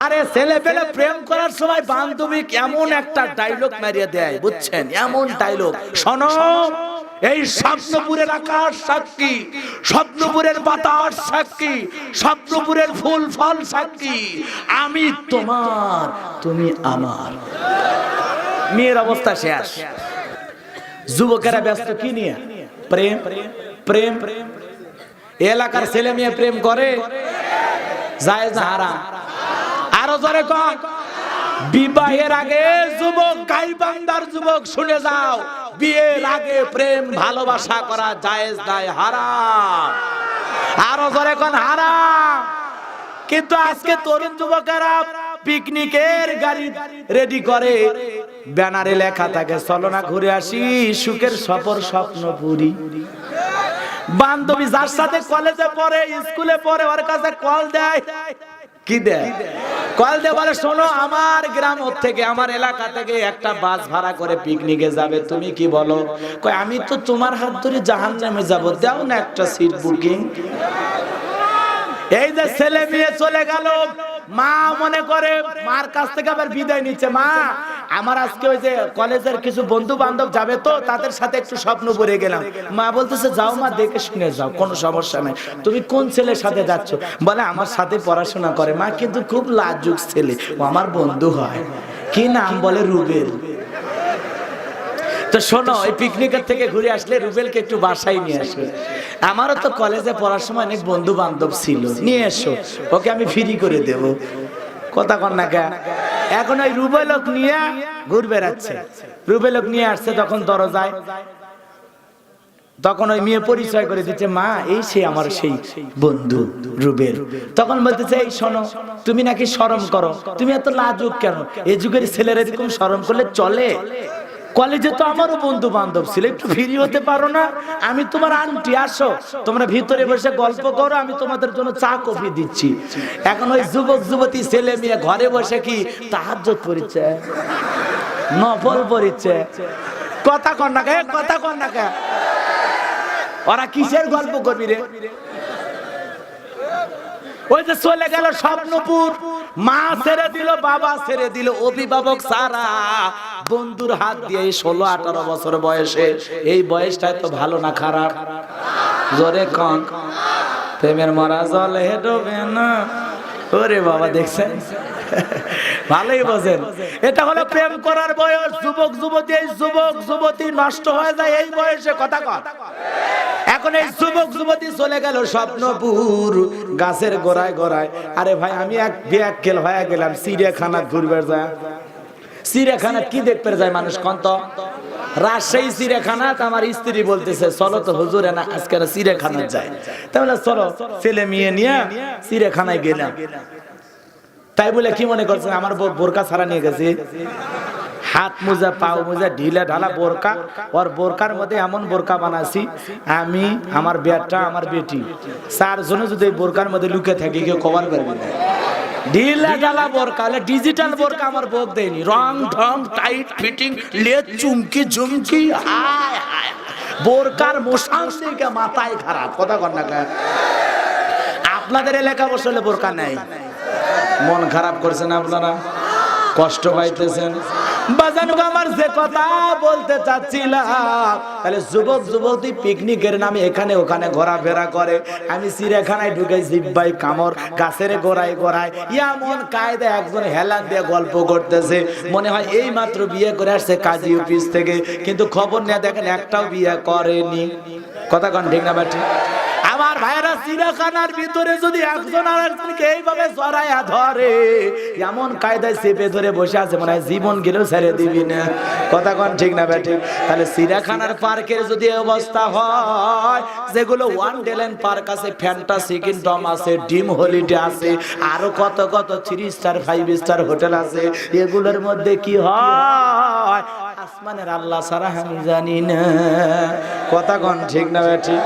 আরে ছেলে পেলে প্রেম করার সময় বান্ধবী এমন একটা ডায়লগ মারিয়ে দেয়, বুঝছেন? এমন ডায়লগ, শোনো এই স্বপ্নপুরের আকাশ সাক্ষী, স্বপ্নপুরের বাতাস সাক্ষী, স্বপ্নপুরের ফুল ফল সাক্ষী, আমি তোমার তুমি আমার। মেয়ের অবস্থা শেষ। যুবকেরা ব্যস্ত কি নিয়ে? প্রেম প্রেম। এলাকার ছেলে মেয়ে প্রেম করে, জায়েজ না হারাম? আরো জোরে কন। বিবাহের আগে যুবক, গাইবান্দার যুবক শুনে যাও, বিয়ের আগে প্রেম ভালোবাসা করা জায়েজ নাই, হারাম। আরো জোরে কন, হারাম। কিন্তু আজকে তরুণ যুবকেরা পিকনিকের গাড়ি রেডি করে, ব্যানারে লেখা থাকে চলো না ঘুরে আসি, সুখের সফর স্বপ্নপুরী। বান্ধবী যার সাথে কলেজে পড়ে, স্কুলে পড়ে, ওর কাছে কল দেয়, কি দেয়? কল দিয়ে বলে শোনো আমার গ্রাম থেকে, আমার এলাকা থেকে একটা বাস ভাড়া করে পিকনিকে যাবে, তুমি কি বলো? কয় আমি তো তোমার হাত ধরে জাহান্নামে যাব, দাও না একটা সিট বুকিং। এই যে ছেলে মেয়ে চলে গেল, মা মনে করে মার কাছ থেকে আবার বিদায় নিচ্ছে, মা আমার আজকে ওই যে কলেজের কিছু বন্ধু বান্ধব যাবে তো তাদের সাথে একটু স্বপ্ন পড়ে গেলাম। মা বলতেছে যাও মা, দেখে শুনে যাও, কোনো সমস্যা নাই। তুমি কোন ছেলের সাথে যাচ্ছ? বলে আমার সাথে পড়াশোনা করে। মা কিন্তু খুব লাজুক ছেলে, ও আমার বন্ধু হয়। কি নাম? বলে রুবেল। তো শোনো, এই পিকনিকের থেকে ঘুরে আসলে রুবেলকে একটু বাসায় নিয়ে আসবে। আমারও তো কলেজে পড়ার সময় অনেক বন্ধু বান্ধব ছিল, নিয়ে এসো, ওকে আমি ফ্রি করে দেব। কথা কন না কে? এখন ওই রুবেলক নিয়ে ঘুরে বেড়াচ্ছে। রুবেলক নিয়ে আসছে তখন দরজায়, তখন ওই মেয়ে পরিচয় করে দিচ্ছে, মা এই সে আমার সেই বন্ধু রুবেল। তখন বলতেছে এই শোনো, তুমি নাকি শরম করো, তুমি এত লাজুক কেন? এই যুগের ছেলেরা এরকম শরম করলে চলে? কলেজে তো আমারও বন্ধু বান্ধব ছিল, একটু ফ্রি হতে পারো না? আমি তোমার আন্টি, আসো তোমরা ভিতরে বসে গল্প করো, আমি তোমাদের জন্য চা কফি দিচ্ছি। এখন ওই যুবক যুবতী ছেলে মেয়ে ঘরে বসে কি তাহাজ্জুদ পড়ছে, নফল পড়ছে। কথা কন না কে? কথা কন না কে? ওরা কিসের গল্প করবি রে? ওই যে চলে গেল স্বপ্নপুর, মা ছেড়ে দিল, বাবা ছেড়ে দিল, অভিভাবক সারা বন্ধুর হাত দিয়ে 16-18 বছর বয়সে, এই বয়সটাই তো ভালো না খারাপ? জোরে কন। প্রেমের মরা জলে ডোবে না। ওরে বাবা, দেখছেন? ভালোই বোঝেন, এটা হলো প্রেম করার বয়স। যুবক যুবতী, এই যুবক যুবতী নষ্ট হয়ে যায় এই বয়সে। কথা কন। এখন এই যুবক যুবতী চলে গেল স্বপ্নপুর, গাছের গোড়ায় গোড়ায়। আরে ভাই, আমি এক ব্যাককেল হয়ে গেলাম, চিড়িয়াখানা ঘুরবে যায়। চিড়িয়াখানা কি দেখতে যায় মানুষ কন তো? রাজশাহী চিড়িয়াখানা। আমার স্ত্রী বলতেছে চলো তো হুজুর, না আজকে চিড়িয়াখানা যায়। তাহলে চলো, ছেলে মেয়ে নিয়ে চিড়িয়াখানায় গেলাম। তাই বলে কি মনে করছেন আমার বোরকা ছাড়া নিয়ে গেছে? হাত মোজা, পাও মোজা, ঢিলা ঢালা বোরকা। ওর বোরকার মধ্যে এমন বোরকা বানাছি, আমি, আমার বেটা, আমার বেটি, 4 জনে যদি বোরকার মধ্যে লুকে থাকি কেউ কভার করবে না। ঢিলা ঢালা বোরকা, ডিজিটাল বোরকা আমার বউক দেয়নি। রং ঢং টাইট ফিটিং, লেজ চুমকি ঝুমকি, হায় হায়, বোরকার মোশান দিকে মাথায় খারাপ। কথা কন না কে? আপনাদের এলাকা বসলে বোরকা নাই, মন খারাপ করছেন আপনারা, কষ্ট পাইতেছেন। বাজানো আমার যে কথা বলতে চাচ্ছিলাম, তাহলে যুবক যুবতী পিকনিকের নামে এখানে ওখানে ঘোরাফেরা করে, আমি চিড়িয়াখানায় ঢুকে জিব্বাই কামড়, গাছের গোড়ায় গোড়ায় এমন কায়দা একজন হেলান দিয়ে গল্প করতেছে, মনে হয় এই মাত্র বিয়ে করে আসছে কাজী অফিস থেকে, কিন্তু খবর নিয়ে দেখেন একটাও বিয়ে করেনি। কথা কন ঠিক না বাটি? আমার ভাইরা, চিড়িয়াখানার ভিতরে যদি একজন আরেকজনকে এইভাবে জড়াইয়া ধরে, এমন কায়দায় চেপে ধরে বসে আছে, মনে হয় জীবন গেলেও ছেড়ে দিবি না। কথা কন ঠিক না বেঠিক? তাহলে চিড়িয়াখানার পার্কের যদি অবস্থা হয়, যেগুলো ওয়ান্ডারল্যান্ড পার্ক আছে, ফ্যান্টাসি কিংডম আছে, ড্রিম হলিডে আছে, আরো কত কত 3 স্টার 5 স্টার হোটেল আছে, এগুলোর মধ্যে কি হয় আসমানের আল্লাহ ছাড়া আমি জানি না। কথা কন ঠিক না বেঠিক?